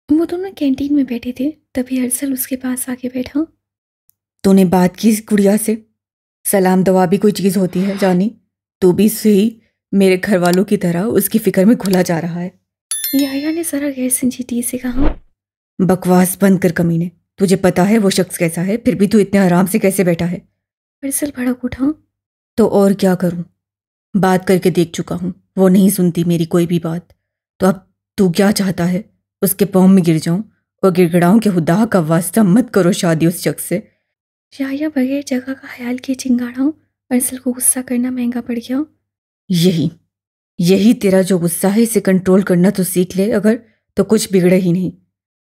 वो दोनों कैंटीन में बैठे थे, तभी अरसल उसके पास आके बैठा। तूने बात की इस गुड़िया से? सलाम दुआ भी कोई चीज़ होती है जानी? तू भी सही मेरे घर वालों की तरह उसकी फिक्र में घुला जा रहा है। याया ने जरा गैर संजीदगी से कहा। बकवास बंद कर कमीने। तुझे पता है वो शख्स कैसा है, फिर भी तू इतने आराम से कैसे बैठा है? अरसल भड़क उठा। तो और क्या करूं? बात करके देख चुका हूं, वो नहीं सुनती मेरी कोई भी बात। तो अब तू क्या चाहता है? उसके पाँव में गिर जाऊं और गिड़गिड़ाऊं कि खुदा का वास्ता मत करो शादी उस शख्स से। याया बगैर जगह का ख्याल किए चिंगाड़ा। अरसल को गुस्सा करना महंगा पड़ गया। यही यही तेरा जो गुस्सा है, इसे कंट्रोल करना तो सीख ले अगर, तो कुछ बिगड़े ही नहीं।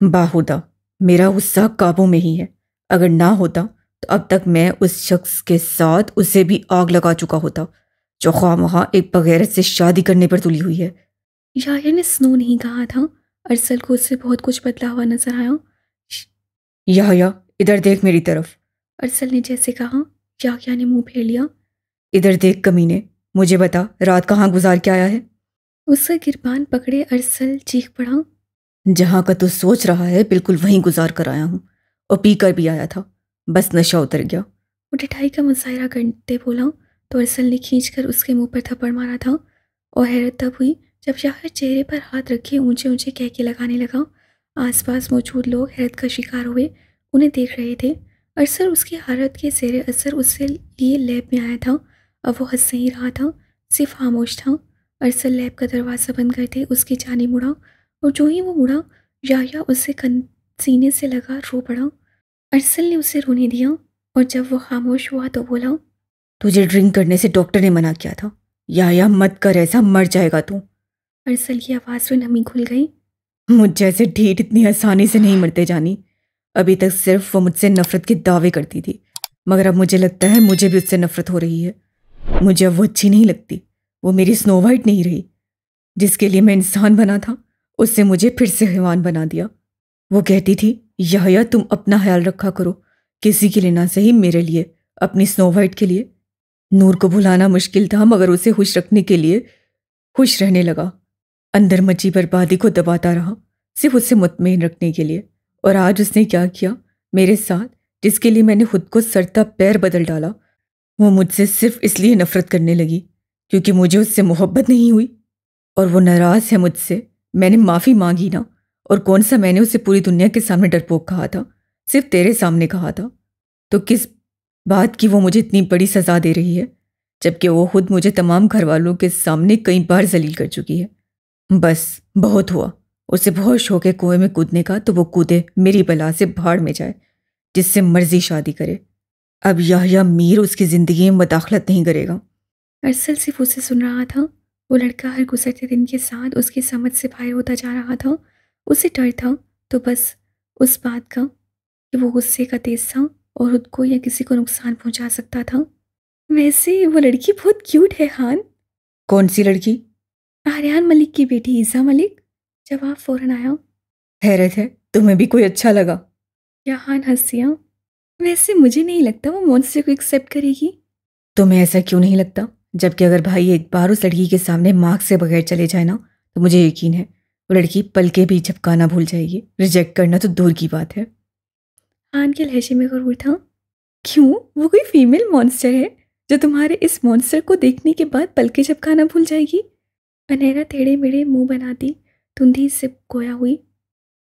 बाहुदा, मेरा गुस्सा काबू में ही है। अगर ना होता तो अब तक मैं उस शख्स के साथ उसे भी आग लगा चुका होता जो ख्वामखा एक बगैरत से शादी करने पर तुली हुई है। याया ने स्नो नहीं कहा था। अरसल को उससे बहुत कुछ बदला हुआ नजर आया। या इधर देख मेरी तरफ। अरसल ने जैसे कहा, याया ने मुंह फेर लिया। इधर देख कमीने, मुझे बता रात कहाँ गुजार के आया है? उसका गिरबान पकड़े अरसल चीख पड़ा। जहाँ का तू सोच रहा है बिल्कुल वहीं गुजार कर आया हूँ, और पी कर भी आया था। बस नशा उतर गया। वो ठठाई का मुजाहरा करते बोला तो अरसल ने खींचकर उसके मुंह पर थप्पड़ मारा था। और हैरत तब हुई जब याहिर चेहरे पर हाथ रखे ऊंचे ऊंचे कहके लगाने लगा। आसपास मौजूद लोग हैरत का शिकार हुए उन्हें देख रहे थे। अरसल उसकी हालत के जेर असर उससे लिए लैब में आया था। अब वो हंस नहीं रहा था, सिर्फ खामोश था। अरसल लैब का दरवाज़ा बंद करते उसकी जानिब मुड़ा, और जो ही वो मुड़ा याया उससे सीने से लगा रो पड़ा। अरसल ने उसे रोने दिया, और जब वो खामोश हुआ तो बोला। तुझे ड्रिंक करने से डॉक्टर ने मना किया था। या मत कर ऐसा, मर जाएगा तू। अरसल की आवाज़ में नमी घुल गई। मुझ जैसे ढीठ इतनी आसानी से नहीं मरते जानी। अभी तक सिर्फ वो मुझसे नफरत के दावे करती थी, मगर अब मुझे लगता है मुझे भी उससे नफरत हो रही है। मुझे अब वो अच्छी नहीं लगती। वो मेरी स्नो वाइट नहीं रही। जिसके लिए मैं इंसान बना था, उससे मुझे फिर से हैवान बना दिया। वो कहती थी, या तुम अपना ख्याल रखा करो, किसी के लिए ना सही मेरे लिए, अपनी स्नो वाइट के लिए। नूर को भुलाना मुश्किल था, मगर उसे खुश रखने के लिए खुश रहने लगा। अंदर मची बर्बादी को दबाता रहा, सिर्फ उसे मुतमईन रखने के लिए। और आज उसने क्या किया मेरे साथ, जिसके लिए मैंने खुद को सरता पैर बदल डाला। वो मुझसे सिर्फ इसलिए नफरत करने लगी क्योंकि मुझे उससे मोहब्बत नहीं हुई। और वो नाराज है मुझसे। मैंने माफ़ी मांगी ना। और कौन सा मैंने उसे पूरी दुनिया के सामने डरपोक कहा था? सिर्फ तेरे सामने कहा था। तो किस बात की वो मुझे इतनी बड़ी सज़ा दे रही है, जबकि वो खुद मुझे तमाम घर वालों के सामने कई बार जलील कर चुकी है। बस बहुत हुआ। उसे बहुत शौक है कुएं में कूदने का, तो वो कूदे, मेरी बला से भाड़ में जाए, जिससे मर्जी शादी करे। अब या मीर उसकी ज़िंदगी में मदाखलत नहीं करेगा। अरसल सिर्फ उसे सुन रहा था। वो लड़का हर गुजरते दिन के साथ उसकी समझ से बाहर होता जा रहा था। उसे डर था तो बस उस बात का कि वो गुस्से का तेज था और खुद को या किसी को नुकसान पहुंचा सकता था। वैसे वो लड़की बहुत क्यूट है खान। कौन सी लड़की? आर्यान मलिक की बेटी ईसा मलिक। जवाब फौरन आया। हैरत है, तुम्हें भी कोई अच्छा लगा? यहान हंस दिया। वैसे मुझे नहीं लगता वो मॉन्स्टर को एक्सेप्ट करेगी। तुम्हें ऐसा क्यों नहीं लगता? जबकि अगर भाई एक बार उस लड़की के सामने मार्क्स से बगैर चले जाए ना, तो मुझे यकीन है वो लड़की पलके भी झपकाना भूल जाएगी। रिजेक्ट करना तो दूर की बात है। खान के लहजे में गरूर था। क्यों, वो कोई फीमेल मॉन्स्टर है जो तुम्हारे इस मॉन्स्टर को देखने के बाद पलके झपकाना भूल जाएगी? अनहरा टेढ़े मेढ़े मुंह बनाती धुंधी से गोया हुई।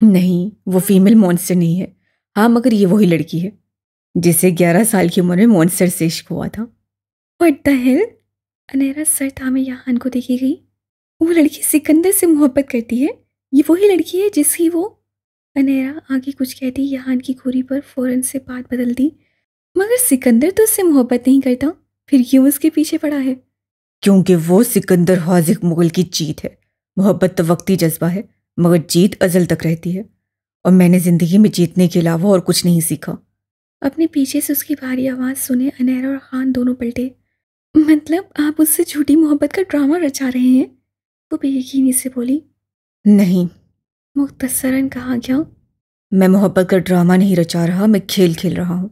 नहीं, वो फीमेल मॉन्स्टर नहीं है। हाँ, मगर ये वही लड़की है जिसे 11 साल की उम्र में मॉन्स्टर से इश्क हुआ था। What the hell? अनहरा सर थामे यहान को देखी गई। वो लड़की सिकंदर से मोहब्बत करती है? ये वही लड़की है जिसकी वो। अनहरा आगे कुछ कहती यहान की घूरी पर फौरन से बात बदल दी। मगर सिकंदर तो उससे मोहब्बत नहीं करता, फिर क्यों उसके पीछे पड़ा है? क्योंकि वो सिकंदर हाजिक मुगल की जीत है। मोहब्बत तो वक्ती जज्बा है, मगर जीत अजल तक रहती है। और मैंने जिंदगी में जीतने के अलावा और कुछ नहीं सीखा। अपने पीछे से उसकी भारी आवाज़ सुने अनहरा और खान दोनों पलटे। मतलब आप उससे झूठी मोहब्बत का ड्रामा रचा रहे हैं? वो बेयकीनी से बोली। नहीं, मुख्तसरन कहा गया। मैं मोहब्बत का ड्रामा नहीं रचा रहा, मैं खेल खेल रहा हूँ।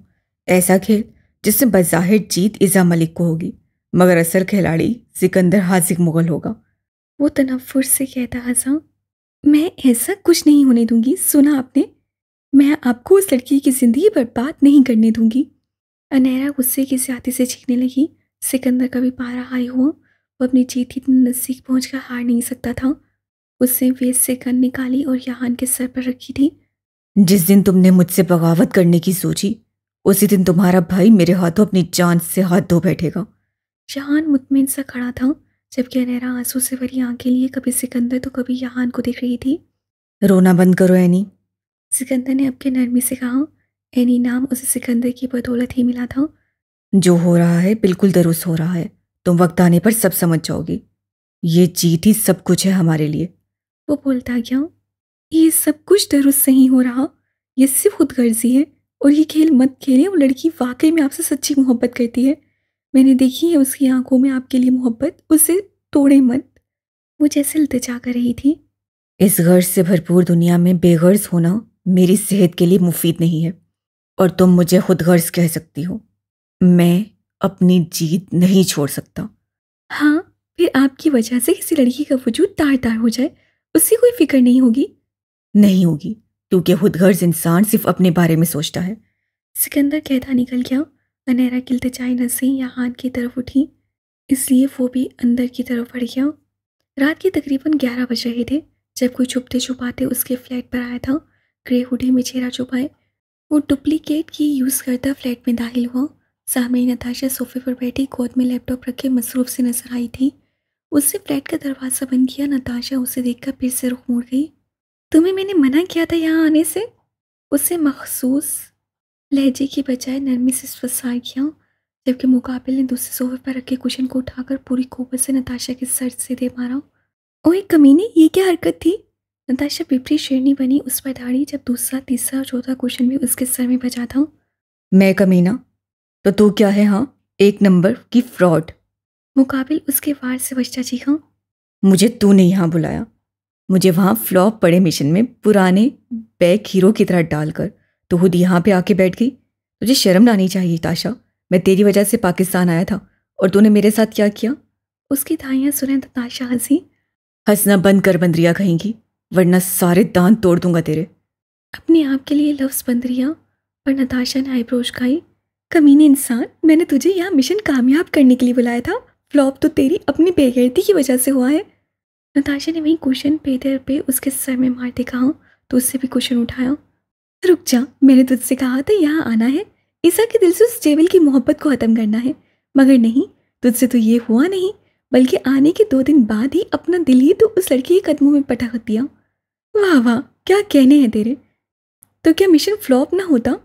ऐसा खेल जिससे बज़ाहिर जीत इज़ा मलिक को होगी, मगर असल खिलाड़ी सिकंदर हाजिक मुगल होगा। वो तनफ्फुर से कहता हंसा। मैं ऐसा कुछ नहीं होने दूंगी, सुना आपने? मैं आपको उस लड़की की ज़िंदगी बर्बाद नहीं करने दूंगी। अनहरा गुस्से की ज्यादा से चीखने लगी। सिकंदर का भी पारा हाई हुआ। वो अपनी जीत इतनी नज़दीक पहुंचकर हार नहीं सकता था। उसने वेस्ट से गन निकाली और यहान के सर पर रखी थी। जिस दिन तुमने मुझसे बगावत करने की सोची, उसी दिन तुम्हारा भाई मेरे हाथों अपनी जान से हाथ धो बैठेगा। यहान मुतमिन सा खड़ा था, जबकि अनहरा आंसू से भरी आंखें लिए कभी सिकंदर तो कभी यहान को देख रही थी। रोना बंद करो एनी। सिकंदर ने अपने नरमी से कहा। एनी नाम उसे सिकंदर की बदौलत ही मिला था। जो हो रहा है बिल्कुल दुरुस्त हो रहा है। तुम वक्त आने पर सब समझ जाओगी। ये जीत ही सब कुछ है हमारे लिए। वो बोलता गया, ये सब कुछ दुरुस्त नहीं हो रहा। ये सिर्फ खुदगर्जी है। और ये खेल मत खेलें, वो लड़की वाकई में आपसे सच्ची मोहब्बत करती है। मैंने देखी है उसकी आंखों में आपके लिए मोहब्बत। उसे तोड़े मत। वो जैसे इल्तिजा कर रही थी। इस गर्ज से भरपूर दुनिया में बेगर्ज होना मेरी सेहत के लिए मुफीद नहीं है। और तुम मुझे खुदगर्ज कह सकती हो। मैं अपनी जीत नहीं छोड़ सकता। हाँ, फिर आपकी वजह से किसी लड़की का वजूद तार तार हो जाए, उससे कोई फिक्र नहीं होगी। नहीं होगी, क्योंकि खुदगर्ज इंसान सिर्फ अपने बारे में सोचता है। सिकंदर कहता निकल गया। अनहरा किल्तचाई नसें यहान की तरफ उठी, इसलिए वो भी अंदर की तरफ बढ़ गया। रात के तकरीबन 11 बज रहे थे जब कोई छुपते छुपाते उसके फ्लैट पर आया था। ग्रे हुडी में चेहरा छुपाए वो डुप्लीकेट की यूज़ करता फ्लैट में दाखिल हुआ। सामने नताशा सोफे पर बैठी गोद में लैपटॉप रखे मसरूफ से नजर आई थी। उसने फ्लैट का दरवाज़ा बंद किया। नताशा उसे देखकर फिर से रुख मोड़ गई। तुम्हें मैंने मना किया था यहाँ आने से। उससे मखसूस लहजे की बजाय नरमी से फसार किया, जबकि मुकाबिल ने दूसरे सोफे पर रखे कुशन को उठाकर पूरी कुव्वत से नताशा के सर से दे मारा। ओए कमीने, ये क्या हरकत थी? नताशा पिपरी शेरनी बनी उस पर दाढ़ी, जब दूसरा तीसरा और चौथा कुशन भी उसके सर में बजा था। मैं कमीना? तो तू क्या है? हाँ, एक नंबर की फ्रॉड। मुकाबिल उसके वार से बचता चीखा। मुझे तूने यहाँ बुलाया। मुझे वहाँ फ्लॉप पड़े मिशन में पुराने बैक हीरो की तरह डालकर तो खुद यहाँ पे आके बैठ गई। तुझे शर्म आनी चाहिए ताशा। मैं तेरी वजह से पाकिस्तान आया था और तूने मेरे साथ क्या किया? उसकी धाइयाँ सुने तो ताशा हंसी। हंसना बंद कर बंदरिया कहेंगी, वरना सारे दांत तोड़ दूंगा तेरे। अपने आप के लिए लफ्ज़ बंदरिया। पर नताशा ने आईब्रो उचकाई। कमीने इंसान, मैंने तुझे यहाँ मिशन कामयाब करने के लिए बुलाया था। फ्लॉप तो तेरी अपनी बेगैरती की वजह से हुआ है। नताशा ने वही कुशन पेदर पे उसके सर में मारते कहा तो उससे भी कुशन उठाया। रुक जा, मैंने तुझसे कहा था यहाँ आना है, ईसा के दिल से उस जेवल की मोहब्बत को ख़त्म करना है। मगर नहीं, तुझसे तो ये हुआ नहीं, बल्कि आने के 2 दिन बाद ही अपना दिल ही तो उस लड़की के कदमों में पटक दिया। वाह वाह, क्या कहने हैं तेरे। तो क्या मिशन फ्लॉप ना होता?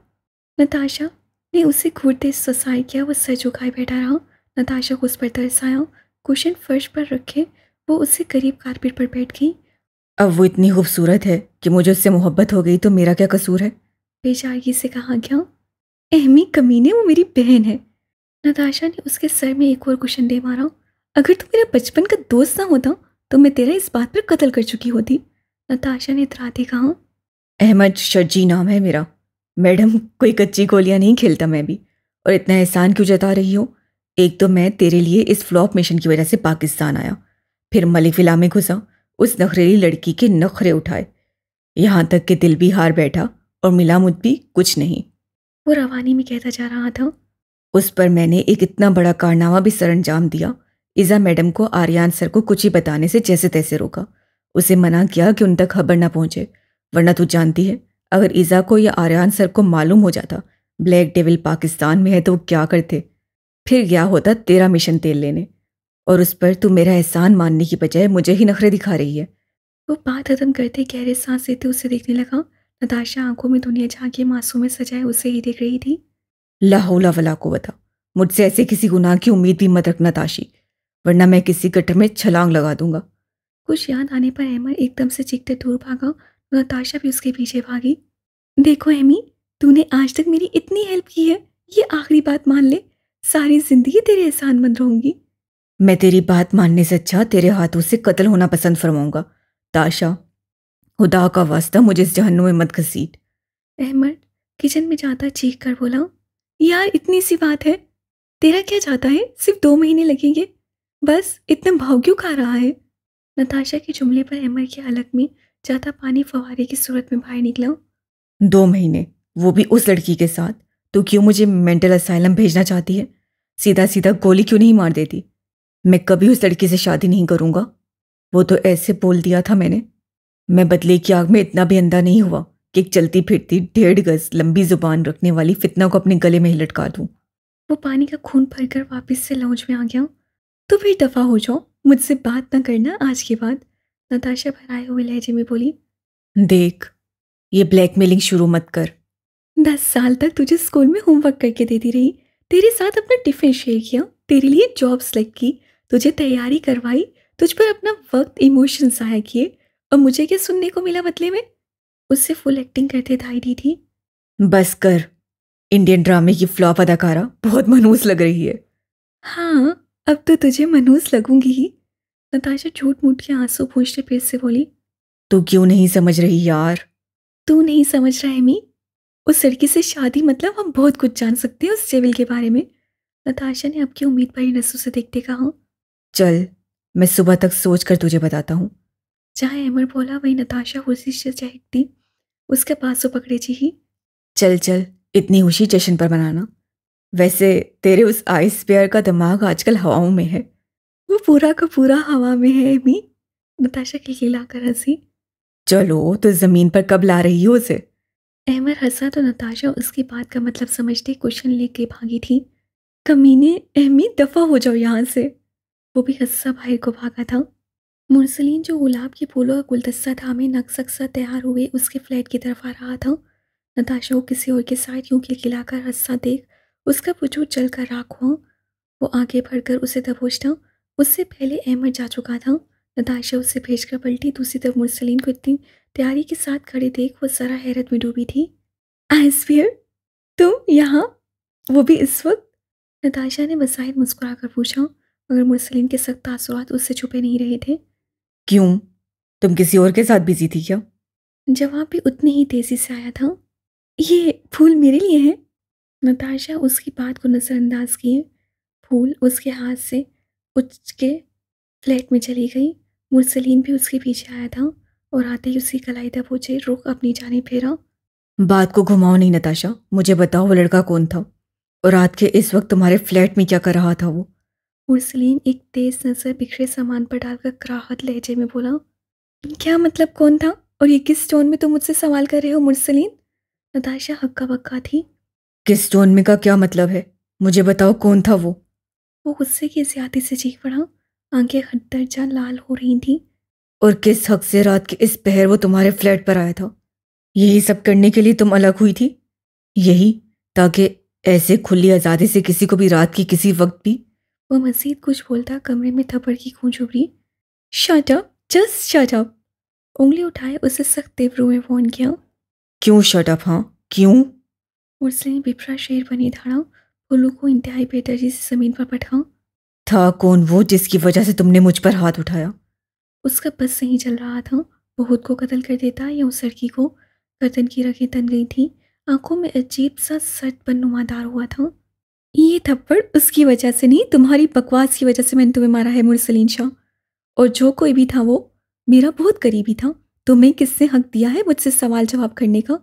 नताशा ने उसे घूरते ससाई किया। वो सर झुकाए बैठा रहा। नताशा को उस पर तरस आया। कुशन फर्श पर रखे वो उससे करीब कारपेट पर बैठ गई। अब वो इतनी खूबसूरत है कि मुझे उससे मोहब्बत हो गई तो मेरा क्या कसूर है? बेचारगी से कहा गया। अहमी कमीने, वो मेरी बहन है। नताशा ने उसके सर में एक और कुशन दे मारा। अगर तू मेरा बचपन का दोस्त ना होता तो मैं तेरा इस बात पर कत्ल कर चुकी होती। नताशा ने इतराते कहा। अहमद शर्जी नाम है मेरा। मैडम, कोई कच्ची गोलियां नहीं खेलता मैं भी। और इतना एहसान क्यों जता रही हो? एक तो मैं तेरे लिए इस फ्लॉप मिशन की वजह से पाकिस्तान आया, फिर मलिक विला में घुसा, उस नखरेली लड़की के नखरे उठाए, यहाँ तक कि दिल भी हार बैठा और मिला मुझ भी कुछ नहीं। वो रवानी में कहता जा रहा था। उस पर मैंने एक इतना बड़ा कारनामा भी सरंजाम दिया। इज़ा मैडम को आर्यान सर को कुछ ही बताने से जैसे तैसे रोका। उसे मना किया कि उन तक खबर ना पहुंचे, वरना तू जानती है अगर इज़ा को या आर्यान सर को मालूम हो जाता ब्लैक डेविल पाकिस्तान में है तो वो क्या करते। फिर गया होता तेरा मिशन तेल लेने, और उस पर तू मेरा एहसान मानने की बजाय मुझे ही नखरे दिखा रही है। वो बात खत्म करते गहरे सांस लेते उसे देखने लगा। नताशा आंखों में दुनिया झांकी मासूम सजाए उसे ही देख रही थी। ला हौला वला कुव्वता। मुझसे ऐसे किसी गुनाह की उम्मीद भी मत रखना ताशी, वरना मैं किसी गटर में छलांग लगा दूंगा। कुछ याद आने पर अहमद एकदम से चीखते दूर भागा। नताशा भी उसके पीछे भागी। देखो एमी, तूने आज तक मेरी इतनी हेल्प की है, ये आखिरी बात मान ले। सारी जिंदगी तेरे एहसानमंद रहूंगी। मैं तेरी बात मानने से अच्छा तेरे हाथों से कत्ल होना पसंद फरमाऊंगा। ताशा, खुदा का वास्ता मुझे इस जहन्नुम में मत घसीट। अहमद किचन में जाता चीख कर बोला, यार इतनी सी बात है, तेरा क्या चाहता है? सिर्फ 2 महीने लगेंगे, बस इतना भाव क्यों खा रहा है? नताशा के जुमले पर अहमद की हलक में जाता पानी फव्वारे की सूरत में बाहर निकला। 2 महीने, वो भी उस लड़की के साथ। तो क्यों मुझे मेंटल असाइलम भेजना चाहती है? सीधा सीधा गोली क्यों नहीं मार देती? मैं कभी उस लड़की से शादी नहीं करूंगा। वो तो ऐसे बोल दिया था मैंने। मैं बदले की आग में इतना भी अंधा नहीं हुआ कि एक चलती फिरती 1.5 गज लंबी जुबान रखने वाली फितना को अपने गले में ही लटका दूं। वो पानी का खून भरकर वापस से लाउंज में आ गया। तो फिर दफा हो जाओ, मुझसे बात ना करना आज के बाद, नताशा भराए हुए लहजे में बोली। देख, ये ब्लैकमेलिंग शुरू मत कर। 10 साल तक तुझे स्कूल में होमवर्क करके देती रही, तेरे साथ अपना टिफिन शेयर किया, तेरे लिए जॉब सेलेक्ट की, तुझे तैयारी करवाई, तुझ पर अपना वक्त इमोशन ज़ाया किए, और मुझे क्या सुनने को मिला बदले में? उससे फुल एक्टिंग करते दिखाई दी थी। बस कर। इंडियन ड्रामे की फ्लॉप अदाकारा बहुत मनहूस लग रही है। हाँ, अब तो तुझे मनहूस लगूंगी ही, नताशा झूठ मूठ के आंसू पूछते फिर से बोली। तू क्यों नहीं समझ रही यार? तू नहीं समझ रहा है मी? उस लड़की से शादी मतलब हम बहुत कुछ जान सकते हैं उस जेविल के बारे में, नताशा ने अब की उम्मीद भरी नसों से देखते कहा। चल, मैं सुबह तक सोच कर तुझे बताता हूँ। जहाँ अमर बोला वही नताशा खुशी से चहकती उसके पासों पकड़े जी ही। चल चल, इतनी खुशी जश्न पर मनाना। वैसे तेरे उस आइस बेयर का दिमाग आजकल हवाओं में है। वो पूरा का पूरा हवा में है मी, नताशा खिलखिला कर हंसी। चलो, तो जमीन पर कब ला रही हो उसे? अमर हंसा तो नताशा उसकी बात का मतलब समझते क्वेश्चन लेके भागी थी। कमीने, अहमी दफा हो जाओ यहाँ से। वो भी हंसा बाहर को भागा था। मुरसलीन जो गुलाब के फूलों का गुलदस्ता थामे नक्सक सा तैयार हुए उसके फ्लैट की तरफ आ रहा था। नताशा को किसी और के साथ यूं खिलखिलाकर हंसता देख उसका वजूद चल कर राख हुआ। वो आगे बढ़कर उसे दबोचता। उससे पहले अहमद जा चुका था। नताशा उसे भेजकर पलटी। दूसरी तरफ मुरसलीन को इतनी तैयारी के साथ खड़े देख वो जरा हैरत में डूबी थी। आइसफियर, तुम यहाँ, वो भी इस वक्त? नताशा ने बसाहिर मुस्कुरा कर पूछा, मगर मुरसलीन के सख्त तासुरात उससे छुपे नहीं रहे थे। क्यों? तुम किसी और के साथ बिजी थी क्या? जवाब भी उतनी ही तेजी से आया था। ये फूल मेरे लिए है। नताशा उसकी बात को नज़रअंदाज किए फूल उसके हाथ से उठ के फ्लैट में चली गई। मुरसलीन भी उसके पीछे आया था और आते ही उसकी कलाई दबोचे रुख अपनी जानिब फेरा। बात को घुमाओ नहीं नताशा, मुझे बताओ वो लड़का कौन था और रात के इस वक्त तुम्हारे फ्लैट में क्या कर रहा था वो? मुरसलीन एक तेज नज़र बिखरे सामान पर डालकर कराहत लहजे में बोला। क्या मतलब कौन था, और ये किस टोन में तुम मुझसे सवाल कर रहे हो मुरसलीन? नताशा हक्का बक्का थी। किस टोन में का क्या मतलब है? मुझे बताओ कौन था वो? वो गुस्से की ज्यादती से चीख पड़ा। आंखें हद लाल हो रही थीं। और किस हक से रात के इस पहर वो तुम्हारे फ्लैट पर आया था? यही सब करने के लिए तुम अलग हुई थी? यही, ताकि ऐसे खुली आज़ादी से किसी को भी रात की किसी वक्त भी? वो मजीद कुछ बोलता कमरे में थप्पड़ की गूंज उभरी। Shut up, just shut up. उंगली उठाए उसे सख्त तेवरों में फोन किया। क्यों शट अप? हाँ, क्यों? मुरसलीन ने बिफरा शेर बनी धाड़ा फूलों को इंतहाई बेदर्जी से जमीन पर पटका। था कौन वो जिसकी वजह से तुमने मुझ पर हाथ उठाया? उसका बस नहीं चल रहा था। वो खुद को कत्ल कर देता या उस लड़की को। गर्दन की रगें तन गई थी। आंखों में अजीब सा सटपन नुमादार हुआ था। ये थप्पड़ उसकी वजह से नहीं, तुम्हारी बकवास की वजह से मैंने तुम्हें मारा है मुरसलीन शाह। और जो कोई भी था वो मेरा बहुत करीबी था। तुम्हें किसने हक दिया है मुझसे सवाल जवाब करने का?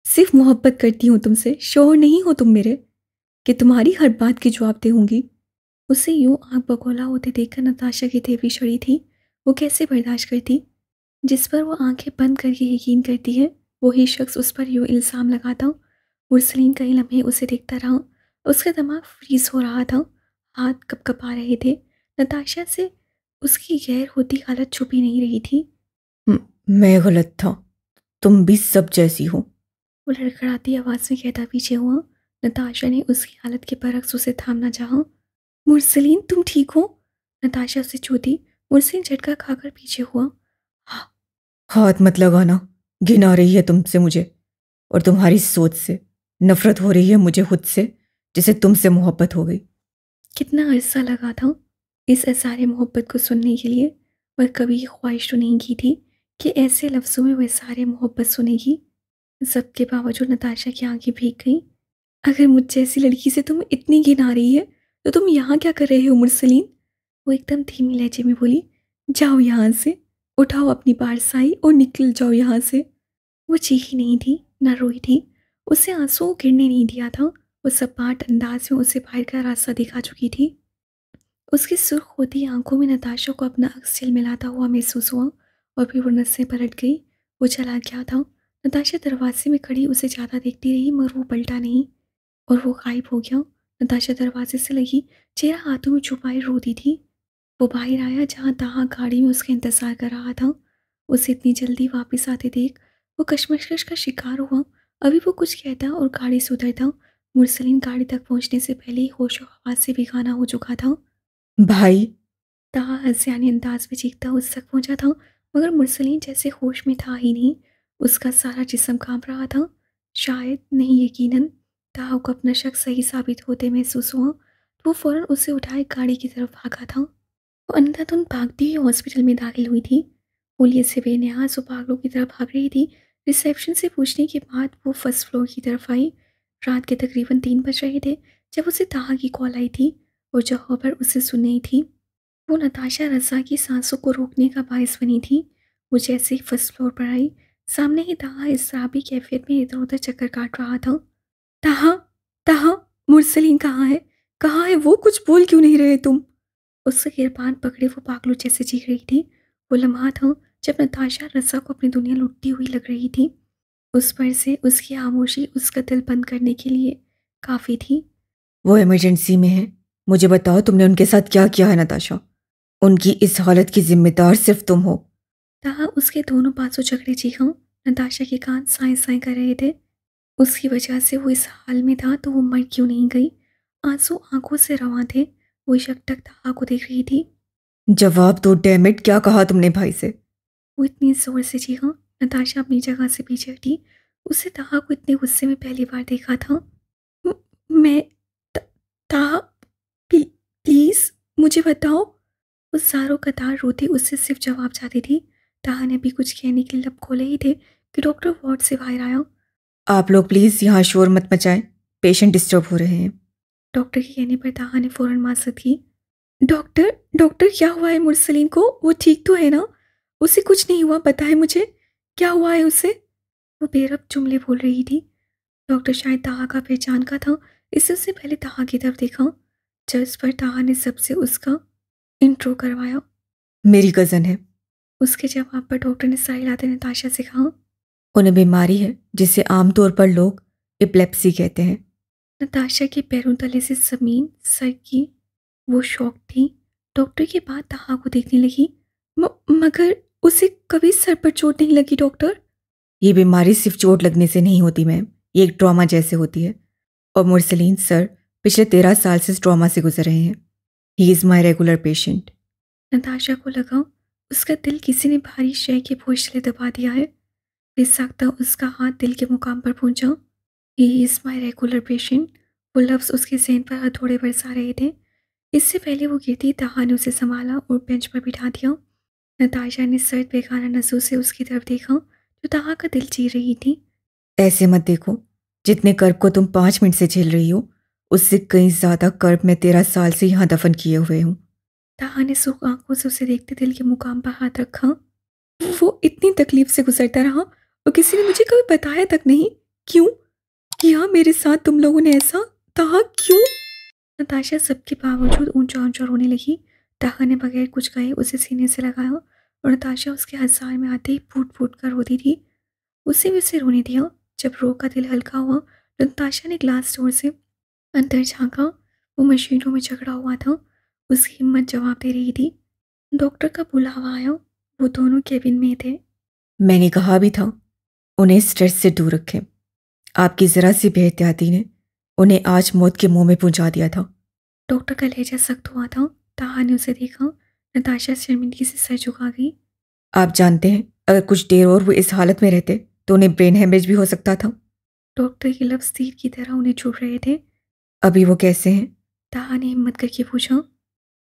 सिर्फ मोहब्बत करती हूँ तुमसे, शोहर नहीं हो तुम मेरे, कि तुम्हारी हर बात की जवाब दूंगी। उसे यूं आंख बगौला होते देखकर नताशा की देवी छड़ी थी। वो कैसे बर्दाश्त करती? जिस पर वो आंखें बंद करके यकीन करती है वही शख्स उस पर यूं इल्ज़ाम लगाता। मुरसलीन कई लम्हे उसे देखता रहा। उसका दिमाग फ्रीज हो रहा था। हाथ कपकपा रहे थे। नताशा से उसकी गैर होती हालत छुपी नहीं रही थी। मैं गलत था, तुम भी सब जैसी हो। वो लड़खड़ाती आवाज़ में कहता पीछे हुआ। नताशा ने उसकी हालत के बरक्स उसे थामना चाहा। मुरसलीन, तुम ठीक हो? नताशा उसे छूती। मुरसलीन झटका खाकर पीछे हुआ। हाँ। हाथ मत लगाना, घिन आ रही है तुमसे मुझे, और तुम्हारी सोच से नफरत हो रही है मुझे खुद से, जिसे तुमसे मोहब्बत हो गई। कितना अरसा लगा था इस एसारे मोहब्बत को सुनने के लिए, पर कभी ये ख्वाहिश तो नहीं की थी कि ऐसे लफ्ज़ों में वह सारे मोहब्बत सुनेगी। सबके बावजूद नताशा की आंखें भीग गईं। अगर मुझ जैसी लड़की से तुम इतनी घिन आ रही है तो तुम यहाँ क्या कर रहे हो मुरसलीन? वो एकदम धीमी लहजे में बोली। जाओ यहाँ से। उठाओ अपनी पारसाई और निकल जाओ यहाँ से। वो चीखी नहीं थी, ना रोई थी, उसे आंसू गिरने नहीं दिया था। वो सपाट अंदाज में उसे बाहर का रास्ता दिखा चुकी थी। उसकी सुर्ख होती आंखों में नताशा को अपना अक्स मिलाता हुआ महसूस हुआ और फिर वो नसें पलट गई। वो चला गया था। नताशा दरवाजे में खड़ी उसे ज़्यादा देखती रही मगर वो पलटा नहीं और वो गायब हो गया। नताशा दरवाजे से लगी चेहरा हाथों में छुपाए रोती थी। वो बाहर आया जहाँ ताहा गाड़ी में उसका इंतज़ार कर रहा था। उसे इतनी जल्दी वापस आते देख वो कश्मकश का शिकार हुआ। अभी वो कुछ कहता और गाड़ी से उतरता, मुरसलीन गाड़ी तक पहुंचने से पहले ही होश और हवास से बेगाना हो चुका था। भाई। ताहा हंसियाने अंदाज में चीखता उस तक पहुंचा था मगर मुरसलीन जैसे होश में था ही नहीं। उसका सारा जिस्म कांप रहा था। शायद नहीं, यकीनन ताहा को अपना शक सही साबित होते महसूस हुआ तो वो फौरन उसे उठाए गाड़ी की तरफ भागा था। वो अंधाधुंध भागती हुई हॉस्पिटल में दाखिल हुई थी। होलिया से बेनियाज वो पागलों की तरफ भाग रही थी। रिसेप्शन से पूछने के बाद वो फर्स्ट फ्लोर की तरफ आई। रात के तकरीबन 3 बज रहे थे जब उसे ताहा की कॉल आई थी और जो खबर उसे सुनी थी वो नताशा रज़ा की सांसों को रोकने का बायस बनी थी। वो जैसे ही फर्स्ट फ्लोर पर आई, सामने ही ताहा इसराबी कैफियत में इधर उधर चक्कर काट रहा था। ताहा, ताहा, मुरसलीन कहाँ है? कहाँ है वो? कुछ बोल क्यों नहीं रहे तुम? उससे गिरबान पकड़े वो पागलों जैसे चीख रही थी। वो लम्हा था जब नताशा रज़ा को अपनी दुनिया लुटती हुई लग रही थी। उस पर से उसकी खामोशी उसका दिल बंद करने के लिए काफ़ी थी। वो इमरजेंसी में है। मुझे बताओ तुमने उनके साथ क्या किया है नताशा? उनकी इस हालत की जिम्मेदार सिर्फ तुम हो। ताहा उसके दोनों पासों झगड़े चीखा। नताशा के कान साए साए कर रहे थे। उसकी वजह से वो इस हाल में था तो वो मर क्यों नहीं गई? आंसू आंखों से रवां थे। वो यकटक ताहा को देख रही थी। जवाब दो डैमिट, क्या कहा तुमने भाई से? वो इतनी जोर से चीखा। नताशा अपनी जगह से पीछे हटी। उसे ताहा को इतने गुस्से में पहली बार देखा था। "म- मैं त- ताहा, प्लीज मुझे बताओ। वो सारों कतार रोती उससे सिर्फ जवाब चाहती थी। ताहा ने भी कुछ कहने के लब खोले ही थे कि डॉक्टर वार्ड से बाहर आया। आप लोग प्लीज यहाँ शोर मत मचाएं, पेशेंट डिस्टर्ब हो रहे हैं। डॉक्टर के कहने पर ताहा ने फौरन माजरत की। डॉक्टर, डॉक्टर क्या हुआ है मुरसलीन को? वो ठीक तो है ना? उसे कुछ नहीं हुआ? बताए मुझे क्या हुआ है उसे? वो बेरब जुमले बोल रही थी। डॉक्टर शायद ताहा का पहचान का था, इससे उससे पहले ताहा की तरफ देखा। जिस पर ताहा ने सबसे उसका इंट्रो करवाया। मेरी कज़न है। उसके जवाब पर डॉक्टर ने सर हिलाते नताशा से कहा। उन्हें बीमारी है जिसे आमतौर पर लोग एपिलेप्सी कहते हैं। नताशा के पैरों तले से जमीन सर की। वो शौक थी। डॉक्टर के बाद ताहा को देखने लगी। मगर उसे कभी सर पर चोट नहीं लगी डॉक्टर? ये बीमारी सिर्फ चोट लगने से नहीं होती मैम, ये एक ट्रॉमा जैसे होती है। और मुरसलीन सर पिछले 13 साल से इस ट्रॉमा से गुजर रहे हैं। He is my regular patient. Natasha को लगा उसका दिल किसी ने भारी शय के बोझ तले दबा दिया है। बेसाख्ता उसका हाथ दिल के मुकाम पर पहुंचा। He is my regular patient. वो लफ्ज़ उसके जहन पर हथौड़े बरसा रहे थे। इससे पहले वो गिरती ताहा ने उसे संभाला और बेंच पर बिठा दिया। नताशा ने सर्द बेगाना नजरों से उसकी तरफ देखा जो ताहा का दिल चीर रही थी। ऐसे मत देखो, जितने कर्ब को तुम 5 मिनट से झेल रही हो उससे कहीं ज़्यादा कर्ब मैं 13 साल से यहाँ दफन किए हुए हूँ। ताहा ने सूख आंखों से उसे देखते दिल के मुकाम पर हाथ रखा। वो इतनी तकलीफ से गुजरता रहा और किसी ने मुझे कभी बताया तक नहीं। क्यों किया मेरे साथ तुम लोगों ने ऐसा? ताहा क्यों? नताशा सबके बावजूद ऊंचा ऊंचा रोने लगी। ताहा ने बगैर कुछ कहे उसे सीने से लगाया और नताशा उसके हजार में आते ही फूट फूट कर रोती थी। उसे भी उसे रोने दिया। जब रो का दिल हल्का हुआ तो नताशा ने ग्लास डोर से अंदर झांका। वो मशीनों में झगड़ा हुआ था। उसकी हिम्मत जवाब दे रही थी। डॉक्टर का बुलावा आया। वो दोनों केबिन में थे। मैंने कहा भी था उन्हें स्ट्रेस से दूर रखें। आपकी ज़रा सी बेहतियाती ने उन्हें आज मौत के मुंह में पहुंचा दिया था। डॉक्टर का लहजा सख्त हुआ था। ताहा ने उसे देखा। नताशा शर्मिंदगी से सर झुका गई। आप जानते हैं अगर कुछ देर और वो इस हालत में रहते तो उन्हें ब्रेन हेमरेज भी हो सकता था। डॉक्टर के लफ्ज़ तीर की तरह उन्हें चुभ रहे थे। अभी वो कैसे हैं? ताहा ने हिम्मत करके पूछा।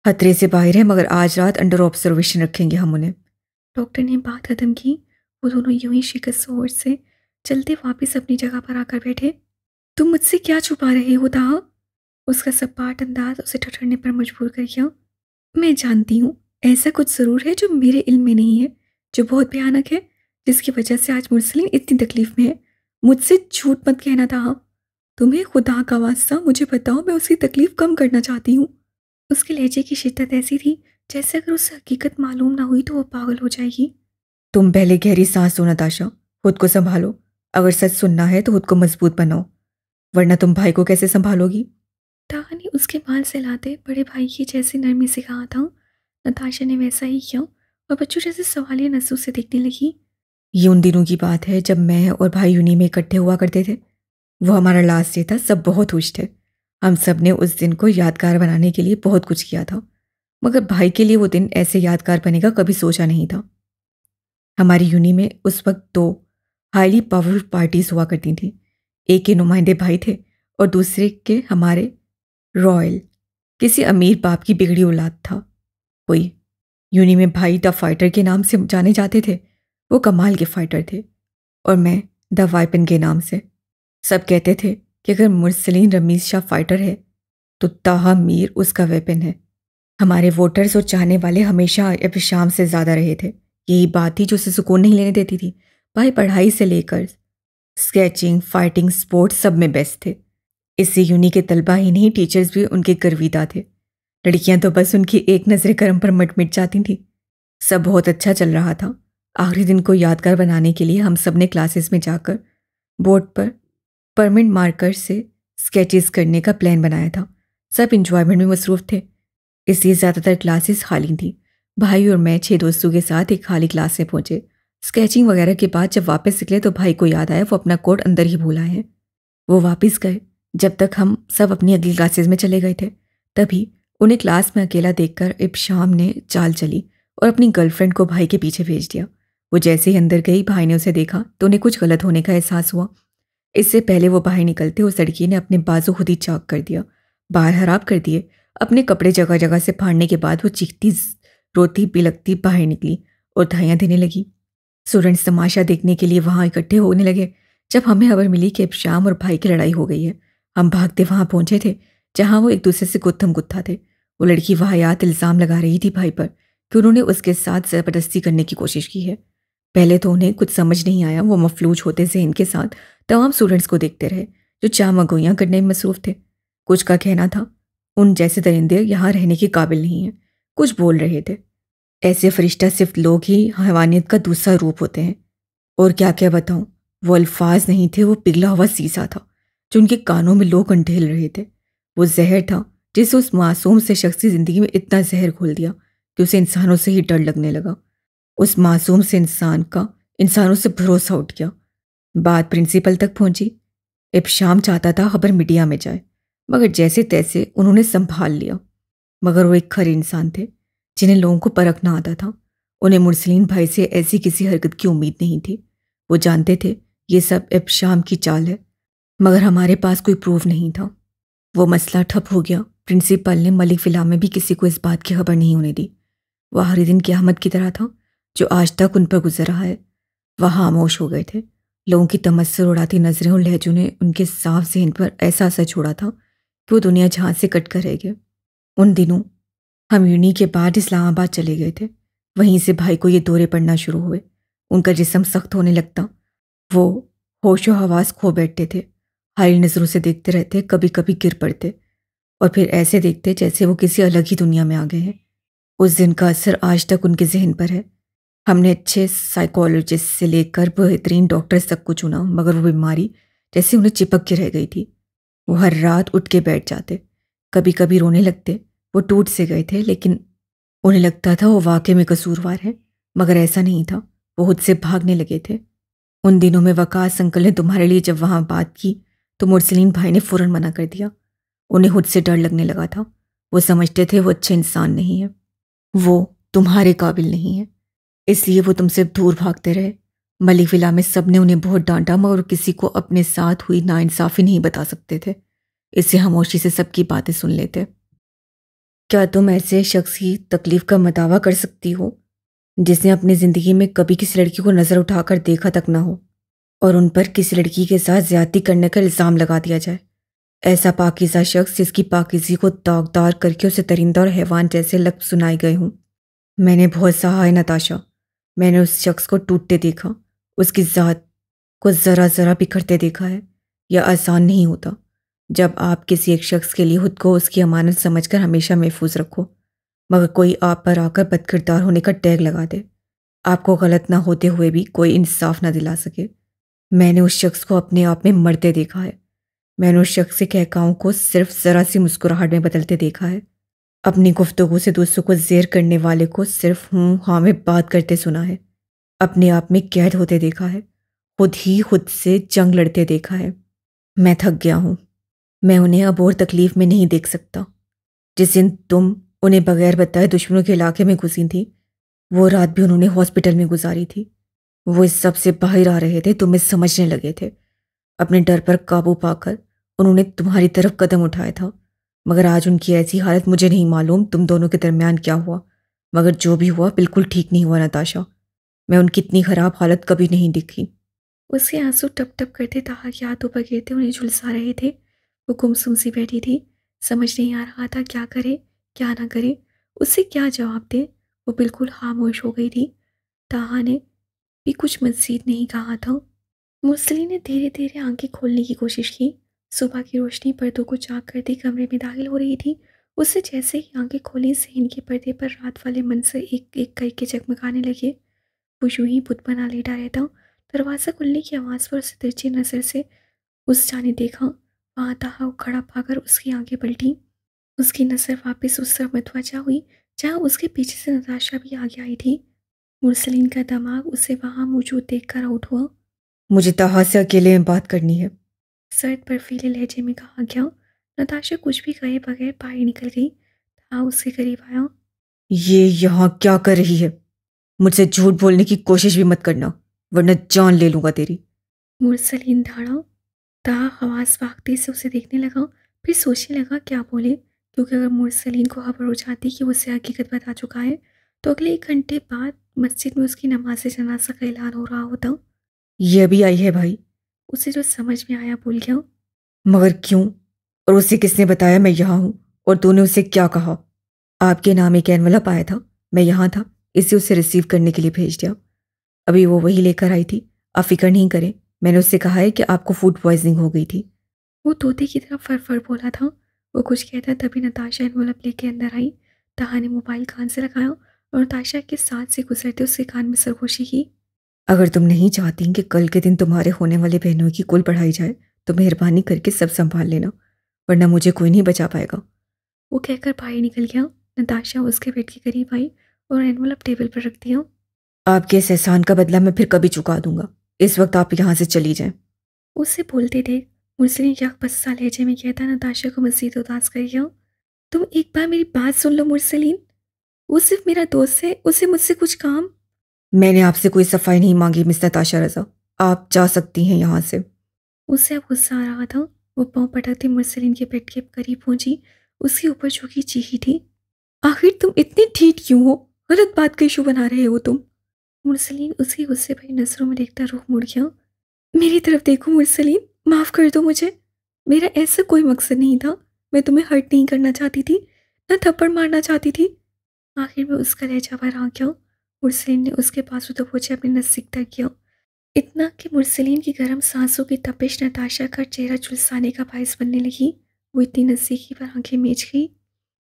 खतरे से बाहर है मगर आज रात अंडर ऑब्जर्वेशन रखेंगे हम उन्हें। डॉक्टर ने बात खत्म की। वो दोनों यूं ही शिकस्त होश से चलते वापस अपनी जगह पर आकर बैठे। तुम मुझसे क्या छुपा रहे हो ताहा? उसका सपाट अंदाज उसे ठठरने पर मजबूर कर गया। मैं जानती हूँ ऐसा कुछ ज़रूर है जो मेरे इल्म में नहीं है। जो बहुत भयानक है, जिसकी वजह से आज मुरसलीन इतनी तकलीफ में है। मुझसे झूठ मत कहना था। हाँ, तुम्हें खुदा का वास्ता मुझे बताओ, मैं उसकी तकलीफ कम करना चाहती हूँ। उसके लहजे की शिद्दत ऐसी थी जैसे अगर उसे हकीकत मालूम ना हुई तो वो पागल हो जाएगी। तुम पहले गहरी सांस लो नताशा, खुद को संभालो। अगर सच सुनना है तो खुद को मजबूत बनाओ, वरना तुम भाई को कैसे संभालोगी? ताहा ने उसके बाल सहलाते बड़े भाई की जैसी नरमी से कहा था। नताशा ने वैसा ही किया और बच्चों जैसे सवालिया नजरों से देखने लगी। ये उन दिनों की बात है जब मैं और भाई यूनी में इकट्ठे हुआ करते थे। वो हमारा लास्ट डे था, सब बहुत खुश थे। हम सब ने उस दिन को यादगार बनाने के लिए बहुत कुछ किया था, मगर भाई के लिए वो दिन ऐसे यादगार बनेगा कभी सोचा नहीं था। हमारी यूनी में उस वक्त 2 हाईली पावरफुल पार्टीज हुआ करती थी। एक के नुमाइंदे भाई थे और दूसरे के हमारे रॉयल, किसी अमीर बाप की बिगड़ी औलाद था कोई। यूनी में भाई द फाइटर के नाम से जाने जाते थे, वो कमाल के फाइटर थे, और मैं द वाइपन के नाम से। सब कहते थे कि अगर मुरसलीन रमीज शाह फाइटर है तो ताहा मीर उसका वेपन है। हमारे वोटर्स और चाहने वाले हमेशा शाम से ज़्यादा रहे थे। यही बात थी जो उसे सुकून नहीं लेने देती थी। भाई पढ़ाई से लेकर स्केचिंग, फाइटिंग, स्पोर्ट्स सब में बेस्ट थे। इससे यूनी के तलबा ही नहीं, टीचर्स भी उनके गर्विदा थे। लड़कियां तो बस उनकी एक नज़र करम पर मिट जाती थी। सब बहुत अच्छा चल रहा था। आखिरी दिन को यादगार बनाने के लिए हम सब ने क्लासेस में जाकर बोर्ड पर परमानेंट मार्कर से स्केचेस करने का प्लान बनाया था। सब इंजॉयमेंट में मसरूफ थे, इसलिए ज़्यादातर क्लासेस खाली थी। भाई और मैं 6 दोस्तों के साथ एक खाली क्लास में पहुंचे। स्केचिंग वगैरह के बाद जब वापस निकले तो भाई को याद आया वो अपना कोट अंदर ही भूला है। वो वापस गए। जब तक हम सब अपनी अगली क्लासेस में चले गए थे, तभी उन्हें क्लास में अकेला देखकर इब्शाम ने चाल चली और अपनी गर्लफ्रेंड को भाई के पीछे भेज दिया। वो जैसे ही अंदर गई, भाई ने उसे देखा तो उन्हें कुछ गलत होने का एहसास हुआ। इससे पहले वो बाहर निकलते उस लड़की ने अपने बाजू खुद ही चाक कर दिया, बाल खराब कर दिए। अपने कपड़े जगह जगह से फाड़ने के बाद वो चीखती रोती बिलखती बाहर निकली और धाइयाँ देने लगी। स्टूडेंट्स तमाशा देखने के लिए वहाँ इकट्ठे होने लगे। जब हमें खबर मिली कि इब्शाम और भाई की लड़ाई हो गई है, हम भागते वहाँ पहुँचे थे जहाँ वो एक दूसरे से गुत्थम गुत्था थे। वो लड़की वाहियात इल्ज़ाम लगा रही थी भाई पर कि उन्होंने उसके साथ ज़बरदस्ती करने की कोशिश की है। पहले तो उन्हें कुछ समझ नहीं आया। वो मफलूज होते ज़हन के साथ तमाम स्टूडेंट्स को देखते रहे जो चामगोइयाँ करने में मसरूफ़ थे। कुछ का कहना था उन जैसे दरिंदे यहाँ रहने के काबिल नहीं हैं। कुछ बोल रहे थे ऐसे फरिश्ता सिर्फ लोग ही हैवानियत का दूसरा रूप होते हैं। और क्या क्या बताऊं, वो अल्फाज नहीं थे, वो पिघला हुआ सीसा था जो उनके कानों में लोग अंढेल रहे थे। वो जहर था जिसे उस मासूम से शख्सी ज़िंदगी में इतना जहर घोल दिया कि उसे इंसानों से ही डर लगने लगा। उस मासूम से इंसान का इंसानों से भरोसा उठ गया। बात प्रिंसिपल तक पहुंची। इब्शाम चाहता था खबर मीडिया में जाए, मगर जैसे तैसे उन्होंने संभाल लिया। मगर वो एक खरे इंसान थे जिन्हें लोगों को परखना आता था। उन्हें मुरसलीन भाई से ऐसी किसी हरकत की उम्मीद नहीं थी। वो जानते थे ये सब इब्शाम की चाल है, मगर हमारे पास कोई प्रूफ नहीं था। वो मसला ठप हो गया। प्रिंसिपल ने मलिक फिला में भी किसी को इस बात की खबर नहीं होने दी। वह हर दिन क़यामत की तरह था जो आज तक उन पर गुजर रहा है। वह खामोश हो गए थे। लोगों की तमस्सुर उड़ाती नजरें और लहजों ने उनके साफ ज़हन पर ऐसा असर छोड़ा था कि वो दुनिया जहां से कट कर रह गए। उन दिनों हम यूनी के बाद इस्लामाबाद चले गए थे। वहीं से भाई को ये दौरे पड़ना शुरू हुए। उनका जिस्म सख्त होने लगता। वो होशो हवास खो बैठते थे, हाई नज़रों से देखते रहते, कभी कभी गिर पड़ते और फिर ऐसे देखते जैसे वो किसी अलग ही दुनिया में आ गए हैं। उस दिन का असर आज तक उनके जहन पर है। हमने अच्छे साइकोलॉजिस्ट से लेकर बेहतरीन डॉक्टर्स तक को चुना, मगर वो बीमारी जैसे उन्हें चिपक के रह गई थी। वो हर रात उठ के बैठ जाते, कभी कभी रोने लगते। वो टूट से गए थे, लेकिन उन्हें लगता था वो वाकई में कसूरवार है, मगर ऐसा नहीं था। वो खुद से भागने लगे थे। उन दिनों में वकास अंकल ने तुम्हारे लिए जब वहाँ बात की तो मुरसलीन भाई ने फ़ौरन मना कर दिया। उन्हें खुद से डर लगने लगा था। वो समझते थे वो अच्छे इंसान नहीं है, वो तुम्हारे काबिल नहीं है, इसलिए वो तुमसे दूर भागते रहे। मलिक विला में सब ने उन्हें बहुत डांटा, मगर किसी को अपने साथ हुई नाइंसाफ़ी नहीं बता सकते थे। इससे खामोशी से सबकी बातें सुन लेते। क्या तुम ऐसे शख्स की तकलीफ़ का मदावा कर सकती हो जिसने अपनी ज़िंदगी में कभी किसी लड़की को नज़र उठाकर देखा तक ना हो और उन पर किसी लड़की के साथ ज़्यादती करने का इल्ज़ाम लगा दिया जाए? ऐसा पाकीज़ा शख्स जिसकी पाकीज़ी को दागदार करके उसे दरिंदा और हैवान जैसे लफ्ज़ सुनाए गए हों। मैंने बहुत सहा है नताशा, मैंने उस शख्स को टूटते देखा, उसकी ज़ात को ज़रा ज़रा बिखरते देखा है। यह आसान नहीं होता। जब आप किसी एक शख्स के लिए खुद को उसकी अमानत समझकर हमेशा महफूज रखो, मगर कोई आप पर आकर बदकिरदार होने का टैग लगा दे, आपको गलत ना होते हुए भी कोई इंसाफ ना दिला सके। मैंने उस शख्स को अपने आप में मरते देखा है। मैंने उस शख्स के कहकाओं को सिर्फ ज़रा सी मुस्कुराहट में बदलते देखा है। अपनी गुफ्तगू से दूसरों को ज़ेर करने वाले को सिर्फ हूँ हाँ में बात करते सुना है। अपने आप में कैद होते देखा है। खुद ही खुद से जंग लड़ते देखा है। मैं थक गया हूँ। मैं उन्हें अब और तकलीफ में नहीं देख सकता। जिस दिन तुम उन्हें बगैर बताए दुश्मनों के इलाके में घुसी थी, वो रात भी उन्होंने हॉस्पिटल में गुजारी थी। वो इस सब से बाहर आ रहे थे, तुम्हें समझने लगे थे। अपने डर पर काबू पाकर उन्होंने तुम्हारी तरफ कदम उठाया था, मगर आज उनकी ऐसी हालत, मुझे नहीं मालूम तुम दोनों के दरमियान क्या हुआ, मगर जो भी हुआ बिल्कुल ठीक नहीं हुआ नताशा। मैं उनकी इतनी खराब हालत कभी नहीं देखी। उसके आंसू टप टप करते ताहा के हाथों पर गिरते उन्हें झुलसा रहे थे। वो गुमसुम सी बैठी थी, समझ नहीं आ रहा था क्या करे क्या ना करे, उससे क्या जवाब दे। वो बिल्कुल खामोश हो गई थी। ताहा ने भी कुछ मज़ीद नहीं कहा था। मुरसली ने धीरे धीरे आंखें खोलने की कोशिश की। सुबह की रोशनी पर्दों को झाँक करती कमरे में दाखिल हो रही थी। उससे जैसे ही आंखें खोली, सहन के पर्दे पर रात वाले मंजर एक एक करके जगमगाने लगे। वो यूं ही बुत बना लेटा रहता। दरवाज़ा खुलने की आवाज़ पर उसे तिरछी नज़र से उस जाने देखा। वहाँ ताहा वो खड़ा पाकर उसकी आंखें पलटी। उसकी नज़र वापस उस तरफ मतवजा हुई जहाँ उसके पीछे से नताशा भी आगे आई थी। मुरसलीन का दिमाग उसे वहाँ मौजूद देखकर आउट हुआ। मुझे ताहा से अकेले में बात करनी है। सर्द बर्फीले लहजे में कहा गया। नताशा कुछ भी कहे बगैर बाहर निकल गई। ताहा उसके करीब आया। ये यहाँ क्या कर रही है? मुझसे झूठ बोलने की कोशिश भी मत करना, वरना जान ले लूंगा तेरी। मुरसलीन धाड़ा। ताहा हवास भागते से उसे देखने लगा, फिर सोचने लगा क्या बोले, क्योंकि अगर मुरसलीन को खबर हो जाती कि उसे हकीकत बता चुका है तो अगले 1 घंटे बाद मस्जिद में उसकी नमाज जनाजा का ऐलान हो रहा होता। ये अभी आई है भाई। उसे जो समझ में आया बोल गया। मगर क्यों? और उसे किसने बताया मैं यहाँ हूँ? और तूने उसे क्या कहा? आपके नाम एक एनवलप आया था, मैं यहाँ था, इसे उसे रिसीव करने के लिए भेज दिया। अभी वो वही लेकर आई थी। आप फिक्र नहीं करें, मैंने उससे कहा है कि आपको फूड पॉइजनिंग हो गई थी। वो तोते की तरह फर बोला था। वो कुछ कहता तभी नताशा एनवलप लेके अंदर आई। ताहा ने मोबाइल कान से लगाया और नताशा के साथ से गुजरते उसके कान में सरगोशी की। अगर तुम नहीं चाहती कि कल के दिन तुम्हारे होने वाले बहनों की कुल पढ़ाई जाए तो मेहरबानी करके सब संभाल लेना, वरना मुझे कोई नहीं बचा पाएगा। वो कहकर बाहर निकल गया। नताशा उसके बेड के करीब आई और एनवलप टेबल पर रख दिया। आपके इस एहसान का बदला मैं फिर कभी चुका दूंगा। इस वक्त आप यहाँ से चली जाएं। उससे बोलते थे मुरसलीन यक बस्सा लहजे में कहता नताशा को मजीद उदास कर गया। तुम एक बार मेरी बात सुन लो मुरसलीन, वो सिर्फ मेरा दोस्त है, उसे मुझसे कुछ काम। मैंने आपसे कोई सफाई नहीं मांगी मिस नताशा रजा, आप जा सकती हैं यहाँ से। उससे अब गुस्सा आ रहा था। वो पाँव पटकते मुरसलीन के बेड के करीब पहुंची, उसके ऊपर झुकी चीखी थी। आखिर तुम इतनी ढीठ क्यों हो? गलत बात का इशू बना रहे हो तुम। मुरसलीन उसकी गुस्से भरी नजरों में देखता रुख मुड़ गया। मेरी तरफ देखो मुरसलीन, माफ़ कर दो मुझे। मेरा ऐसा कोई मकसद नहीं था। मैं तुम्हें हर्ट नहीं करना चाहती थी, न थप्पड़ मारना चाहती थी। आखिर में उसका लहजा भर आ गया। मुरसलीन ने उसके पास तो पहुंचे अपने नज़दीक तक किया, इतना कि मुरसलीन की गर्म सांसों की तपिश नताशा का चेहरा झुलसाने का बायस बनने लगी। वो इतनी नज़दीकी पर आंखें मीच गई।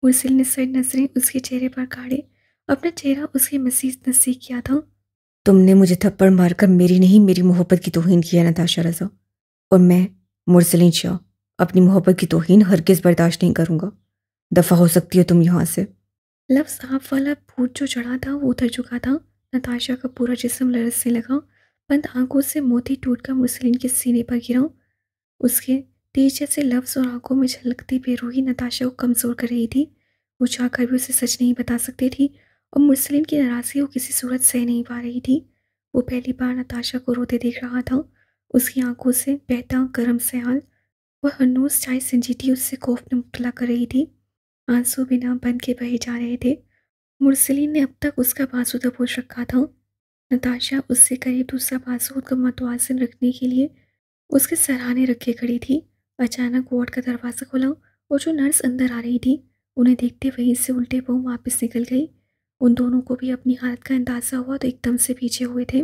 मुरसलीन ने सर नजरें उसके चेहरे पर गाड़े, अपना चेहरा उसके मज़ीद नज़दीक किया था। तुमने मुझे थप्पड़ मारकर मेरी नहीं मेरी मोहब्बत की तौहीन की है नताशा रजा, और मैं मुरसलीन शाह अपनी मोहब्बत की तौहीन हरगिज़ बर्दाश्त नहीं करूँगा। दफ़ा हो सकती हो तुम यहाँ से। लफ्ज़ आप वाला भूत जो चढ़ा था वो उतर चुका था। नताशा का पूरा जिस्म लरसने लगा। बंद आंखों से मोती टूटकर मुरसलीन के सीने पर गिरा। उसके तेज जैसे लफ्ज़ और आंखों में झलकती बेरूही नताशा को कमज़ोर कर रही थी। वो चाहकर भी उसे सच नहीं बता सकती थी और मुरसलीन की नाराज़गी वो किसी सूरत सह नहीं पा रही थी। वो पहली बार नताशा को रोते देख रहा था। उसकी आंखों से बहता गर्म सयाल, वह हनूस चाय संजीती उससे खौफ में मुब्तला कर रही थी। आंसू बिना बंद के बहे जा रहे थे। मुरसलीन ने अब तक उसका बाजू दबोच रखा था। नताशा उससे करीब दूसरा बाजू को मतवाज़िन रखने के लिए उसके सराहने रखे खड़ी थी। अचानक वार्ड का दरवाज़ा खुला और जो नर्स अंदर आ रही थी उन्हें देखते वहीं से उल्टे पांव वापस निकल गई। उन दोनों को भी अपनी हालत का अंदाज़ा हुआ तो एकदम से पीछे हुए थे।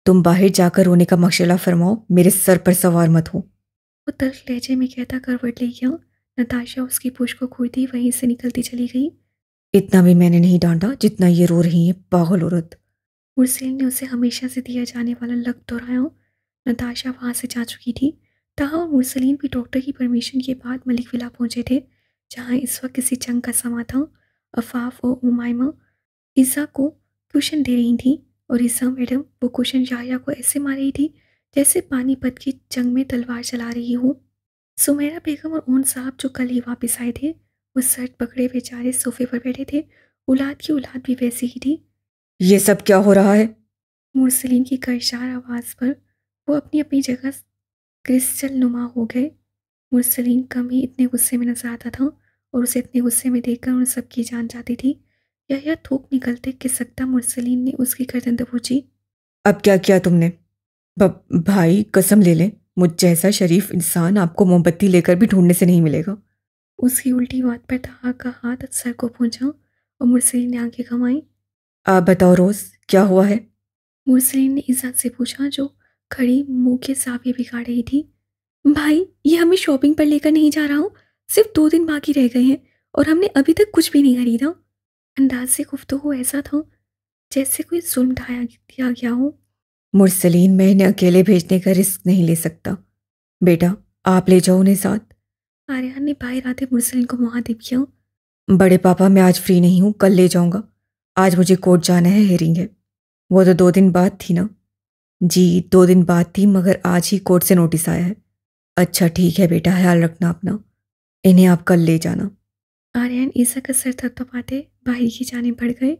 तुम बाहर जाकर रोने का मशवरा फरमाओ, मेरे सर पर सवार मत हो। वो तल्ख लहजे में कहता करवट ले गया। नताशा उसकी पूछ को घूरती वहीं से निकलती चली गई। इतना भी मैंने नहीं डांटा जितना ये रो रही है, पागल औरत। मुरसेल ने उसे हमेशा से दिया जाने वाला लफ्ज़ दोहराया। नताशा वहाँ से जा चुकी थी। ताहा और मुरसलीन भी डॉक्टर की परमिशन के बाद मलिक विला पहुँचे थे, जहाँ इस वक्त किसी जंग का समा था। अफाफ और उमायमा ईसा को क्वेश्चन दे रही थी और ईसा मैडम वो क्वेश्चन याया को ऐसे मार रही थी जैसे पानीपत की जंग में तलवार चला रही हो। सुमेरा बेगम और ओन साहब जो कल ही वापस आए थे, वो सर पकड़े बेचारे सोफे पर बैठे थे। औलाद की औलाद भी वैसी ही थी। ये सब क्या हो रहा है? मुरसलीन की कर्शार आवाज़ पर वो अपनी अपनी जगह क्रिस्टल नुमा हो गए। मुरसलीन कम ही इतने गुस्से में नजर आता था और उसे इतने गुस्से में देखकर उन सबकी जान जाती थी। यह थूक निकलते खिसकता मुरसलीन ने उसकी गर्दन दबोची। अब क्या किया तुमने? भाई कसम ले ले, मुझ जैसा शरीफ इंसान आपको मोमबत्ती लेकर भी ढूंढने से नहीं मिलेगा। उसकी उल्टी बात पर ताहा का हाथ सर को पहुंचा और मुरसलीन ने आंखें घुमाई। आप बताओ रोज, क्या हुआ है? मुरसलीन ने इज्जत से पूछा, जो खड़ी मुंह के सावे बिगाड़ रही थी। भाई, ये हमें शॉपिंग पर लेकर नहीं जा रहा हूँ। सिर्फ 2 दिन बाकी रह गए हैं और हमने अभी तक कुछ भी नहीं खरीदा। अंदाज से गुफ्तगू ऐसा था जैसे कोई जुल्म ढाया दिया गया हो। मुरसलीन, मैं इन्हें अकेले भेजने का रिस्क नहीं ले सकता। बेटा, आप ले जाओ उन्हें साथ। आर्यन ने बाहर आते मुरसलीन को मुहातिब किया। बड़े पापा, मैं आज फ्री नहीं हूँ, कल ले जाऊंगा। आज मुझे कोर्ट जाना है, हेयरिंग है। वो तो 2 दिन बाद थी ना? जी 2 दिन बाद थी, मगर आज ही कोर्ट से नोटिस आया है। अच्छा ठीक है बेटा, ख्याल रखना अपना। इन्हें आप कल ले जाना। आर्यन ईसा का सर थपथपाते बाहर की जाने बढ़ गए।